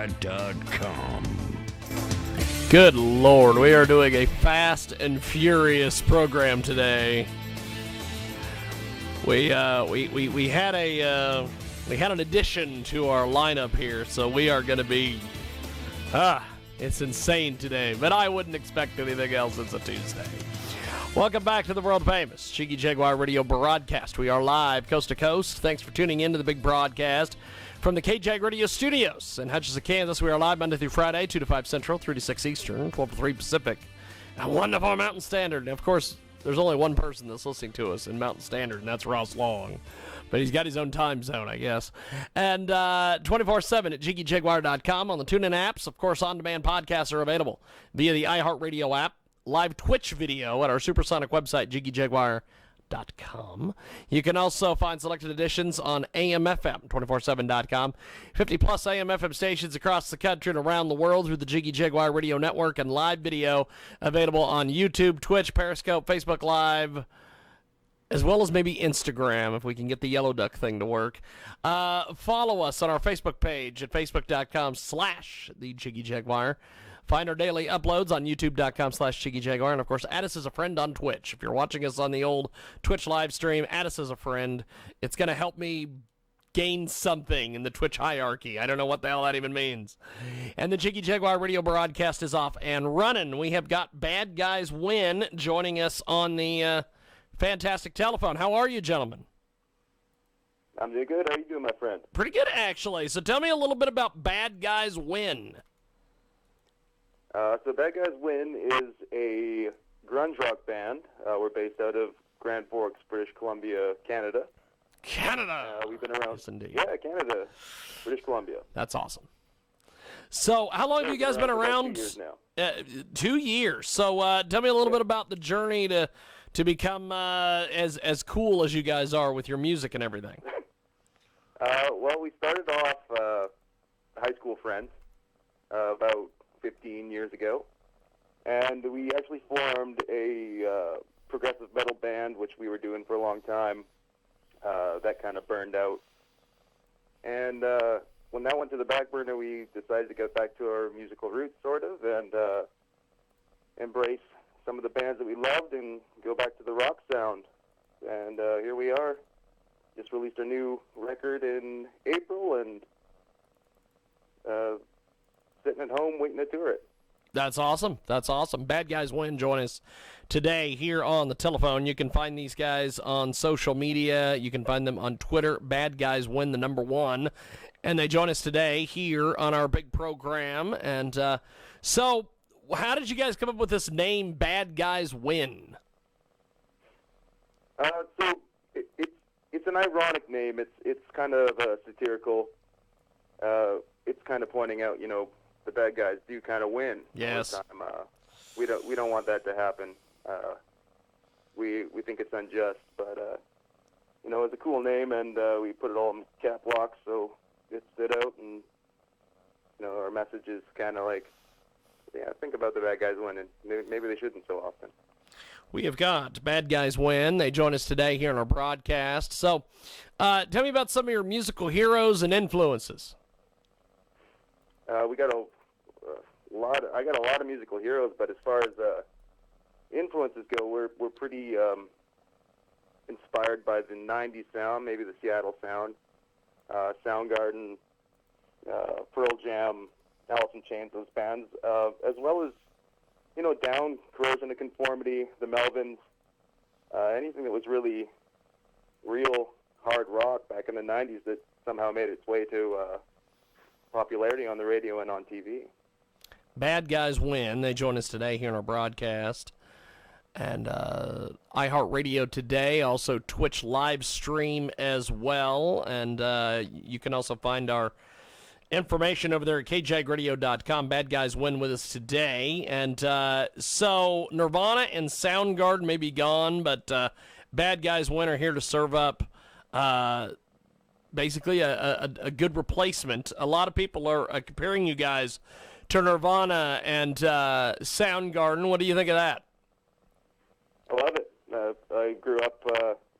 KJAG.com. Good Lord, we are doing a fast and furious program today. We had an addition to our lineup here, so we are going to be it's insane today. But I wouldn't expect anything else. It's a Tuesday. Welcome back to the world famous Jiggy Jaguar radio broadcast. We are live coast to coast. Thanks for tuning in to the big broadcast from the KJAG radio studios in Hutchinson, Kansas. We are live Monday through Friday, 2 to 5 Central, 3 to 6 Eastern, 12 to 3 Pacific, and 1 to 4 Mountain Standard. And of course, there's only one person that's listening to us in Mountain Standard, and that's Ross Long. But he's got his own time zone, I guess. And 24/7 at JiggyJaguar.com on the TuneIn apps. Of course, on-demand podcasts are available via the iHeartRadio app. Live Twitch video at our supersonic website, JiggyJaguar.com. You can also find selected editions on AMFM, 247.com. 50-plus AM/FM stations across the country and around the world through the Jiggy Jaguar Radio Network, and live video available on YouTube, Twitch, Periscope, Facebook Live, as well as maybe Instagram, if we can get the yellow duck thing to work. Follow us on our Facebook page at facebook.com/the Jiggy Jaguar. Find our daily uploads on youtube.com/Jiggy Jaguar. And, of course, add us as a friend on Twitch. If you're watching us on the old Twitch live stream, add us as a friend. It's going to help me gain something in the Twitch hierarchy. I don't know what the hell that even means. And the Jiggy Jaguar radio broadcast is off and running. We have got Bad Guys Win joining us on the fantastic telephone. How are you, gentlemen? I'm doing good. How are you doing, my friend? Pretty good, actually. So tell me a little bit about Bad Guys Win. So Bad Guys Win is a grunge rock band. We're based out of Grand Forks, British Columbia, Canada. Canada! We've been around. Yes, indeed. Yeah, Canada, British Columbia. That's awesome. So how long have you guys been around? 2 years now. 2 years. So tell me a little bit about the journey to become as cool as you guys are with your music and everything. Well, we started off high school friends about 15 years ago, and we actually formed a progressive metal band, which we were doing for a long time. That kind of burned out, and when that went to the back burner, we decided to get back to our musical roots, sort of, and embrace some of the bands that we loved and go back to the rock sound. And here we are. Just released our new record in April, and sitting at home waiting to tour it. That's awesome. That's awesome. Bad Guys Win join us today here on the telephone. You can find these guys on social media. You can find them on Twitter, Bad Guys Win, the number 1. And they join us today here on our big program. And so how did you guys come up with this name, Bad Guys Win? So it's an ironic name. It's kind of satirical. It's kind of pointing out, the bad guys do kind of win. Yes. All the time. We don't want that to happen. We think it's unjust, but it's a cool name, and we put it all in cap lock, so it stood out, and our message is kind of like, think about the bad guys winning. Maybe they shouldn't so often. We have got Bad Guys Win. They join us today here on our broadcast. So, tell me about some of your musical heroes and influences. We got I got a lot of musical heroes, but as far as influences go, we're pretty inspired by the '90s sound, maybe the Seattle sound, Soundgarden, Pearl Jam, Alice in Chains, those bands, as well as Down, Corrosion of Conformity, the Melvins, anything that was really real hard rock back in the '90s that somehow made its way to popularity on the radio and on TV. Bad Guys Win. They join us today here on our broadcast. And iHeartRadio today, also Twitch live stream as well. And you can also find our information over there at KJAGradio.com. Bad Guys Win with us today. And so Nirvana and Soundgarden may be gone, but Bad Guys Win are here to serve up basically a good replacement. A lot of people are comparing you guys to Nirvana and Soundgarden. What do you think of that? I love it. I grew up,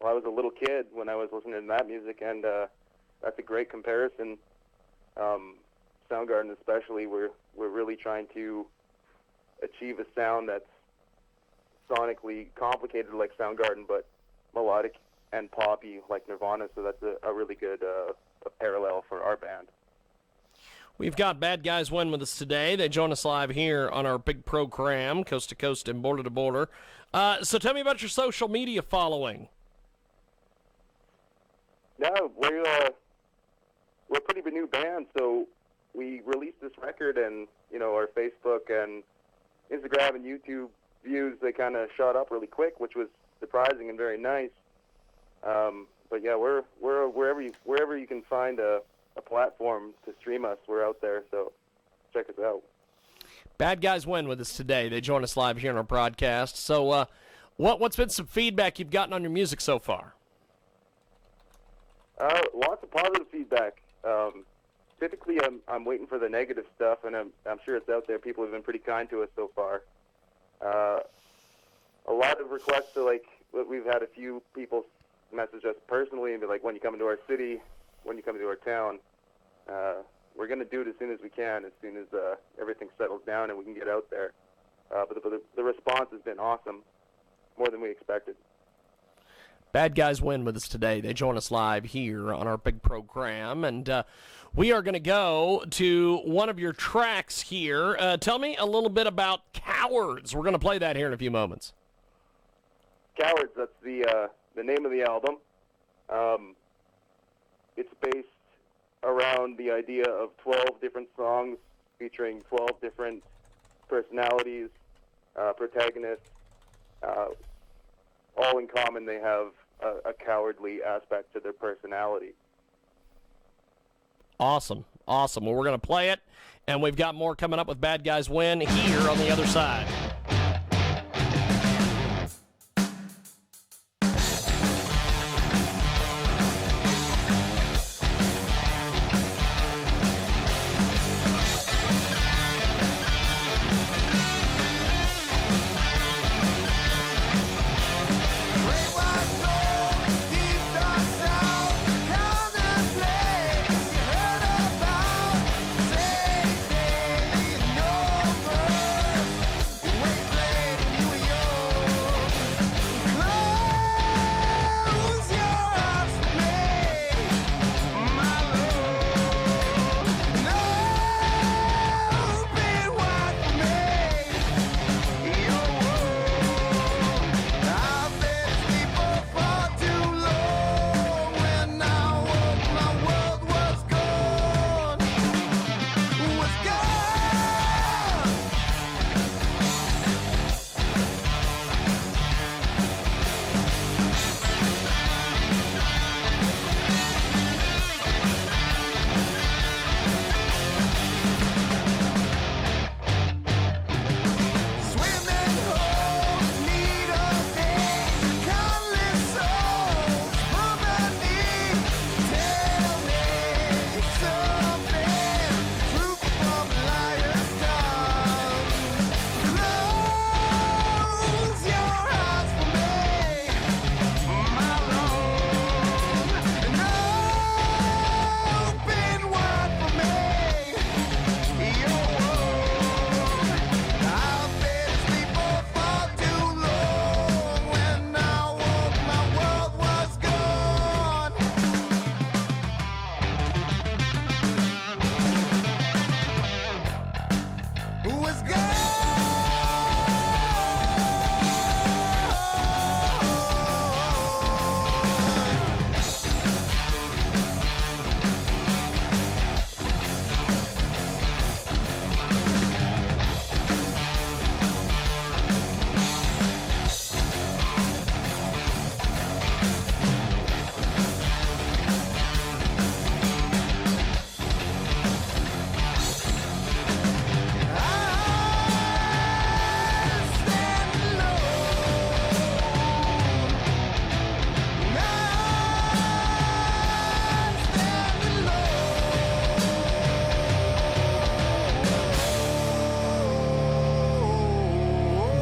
I was a little kid when I was listening to that music, and that's a great comparison. Soundgarden especially, we're really trying to achieve a sound that's sonically complicated like Soundgarden, but melodic and poppy like Nirvana. So that's a really good a parallel for our band. We've got Bad Guys Win with us today. They join us live here on our big program, coast to coast and border to border. So tell me about your social media following. No, we're a pretty new band, so we released this record, and our Facebook and Instagram and YouTube views, they kind of shot up really quick, which was surprising and very nice. But yeah, we're wherever you can find a platform to stream us, we're out there, so check us out. Bad Guys Win with us today. They join us live here on our broadcast. So what's been some feedback you've gotten on your music so far? Lots of positive feedback. Typically, I'm waiting for the negative stuff, and I'm sure it's out there. People have been pretty kind to us so far. A lot of requests to, we've had a few people message us personally and be like, when you come into our city, when you come into our town, we're going to do it as soon as we can, as soon as everything settles down and we can get out there. But the response has been awesome, more than we expected. Bad Guys Win with us today. They join us live here on our big program, and we are going to go to one of your tracks here. Tell me a little bit about Cowards. We're going to play that here in a few moments. Cowards, that's the name of the album. It's based around the idea of 12 different songs featuring 12 different personalities, protagonists. All in common, they have a cowardly aspect to their personality. Awesome. Well, we're going to play it, and we've got more coming up with Bad Guys Win here on the other side.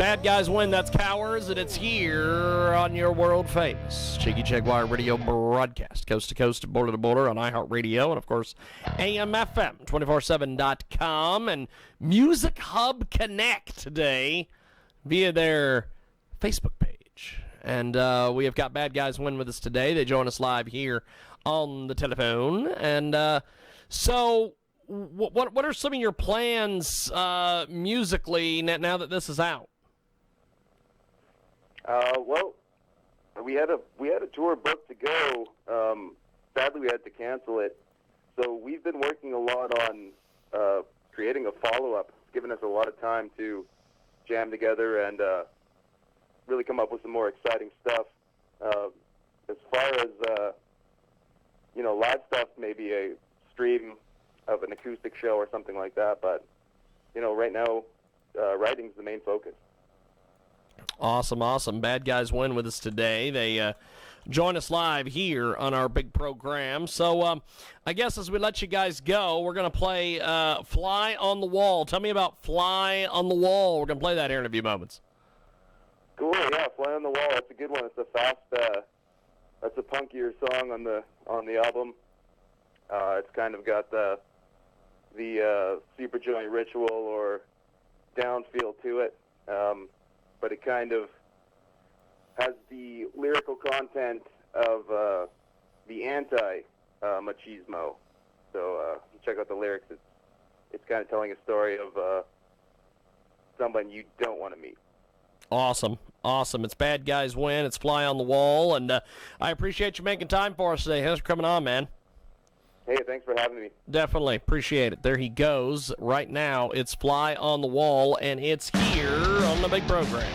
Bad Guys Win, that's Cowards, and it's here on your world famous Jiggy Jaguar radio broadcast, coast to coast, border to border on iHeartRadio, and of course, AMFM247.com, and Music Hub Connect today via their Facebook page. And we have got Bad Guys Win with us today. They join us live here on the telephone. And so what are some of your plans musically now that this is out? Well, we had a tour booked to go. Sadly, we had to cancel it. So we've been working a lot on creating a follow-up. It's given us a lot of time to jam together and really come up with some more exciting stuff. As far as live stuff, maybe a stream of an acoustic show or something like that. But right now, writing's the main focus. Awesome. Bad Guys Win with us today. They join us live here on our big program. So I guess as we let you guys go, we're going to play Fly on the Wall. Tell me about Fly on the Wall. We're going to play that here in a few moments. Cool, yeah, Fly on the Wall. That's a good one. It's a fast, that's a punkier song on the album. It's kind of got the Super Joint Ritual or down feel to it. But it kind of has the lyrical content of the anti-machismo. So you check out the lyrics. It's kind of telling a story of someone you don't want to meet. Awesome. It's Bad Guys Win. It's Fly on the Wall. And I appreciate you making time for us today. Thanks for coming on, man. Hey, thanks for having me. Definitely. Appreciate it. There he goes. Right now, it's Fly on the Wall, and it's here on the big program.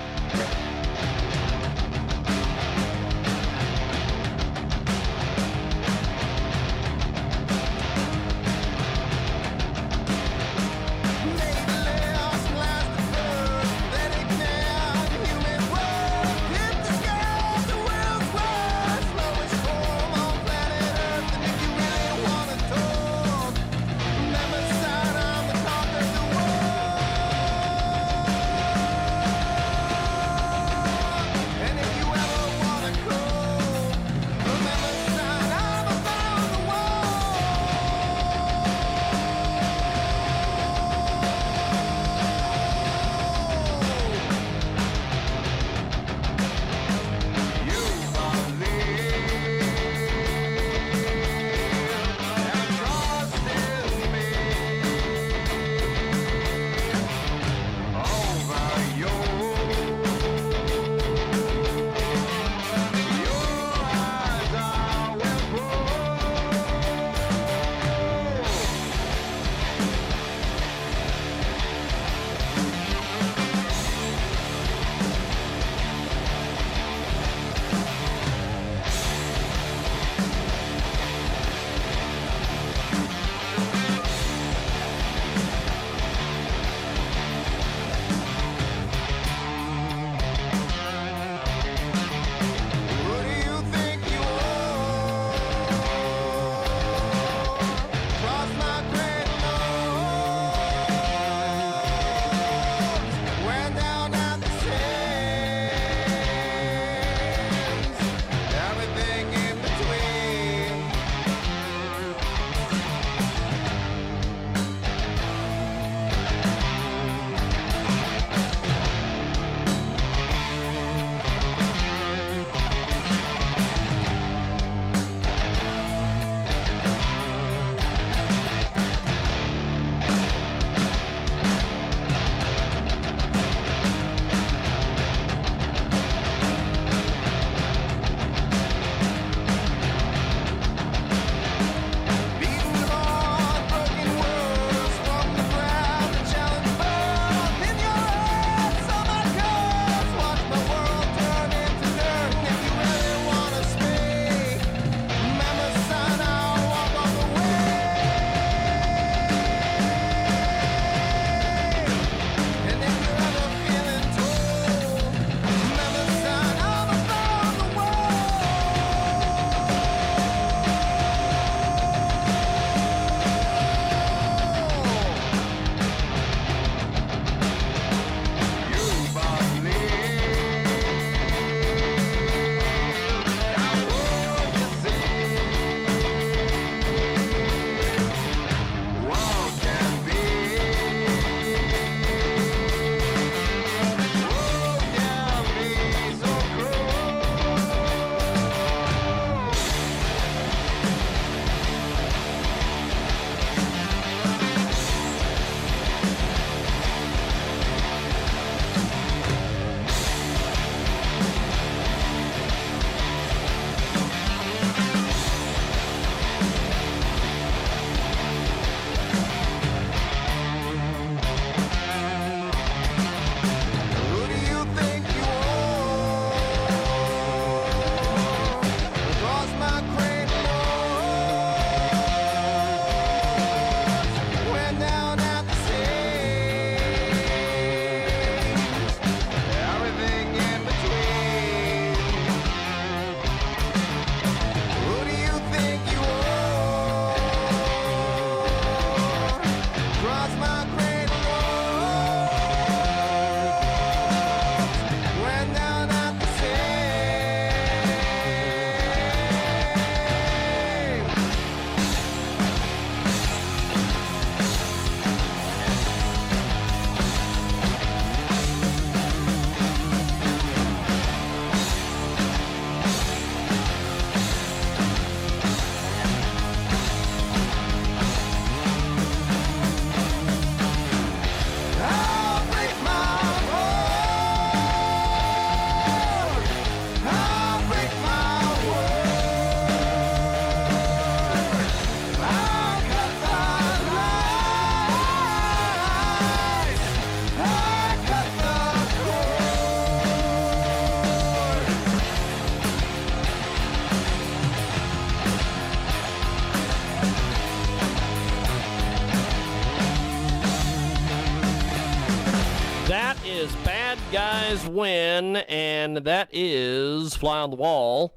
That is Bad Guys Win, and that is Fly on the Wall.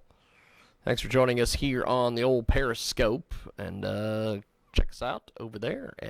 Thanks for joining us here on the old Periscope, and check us out over there at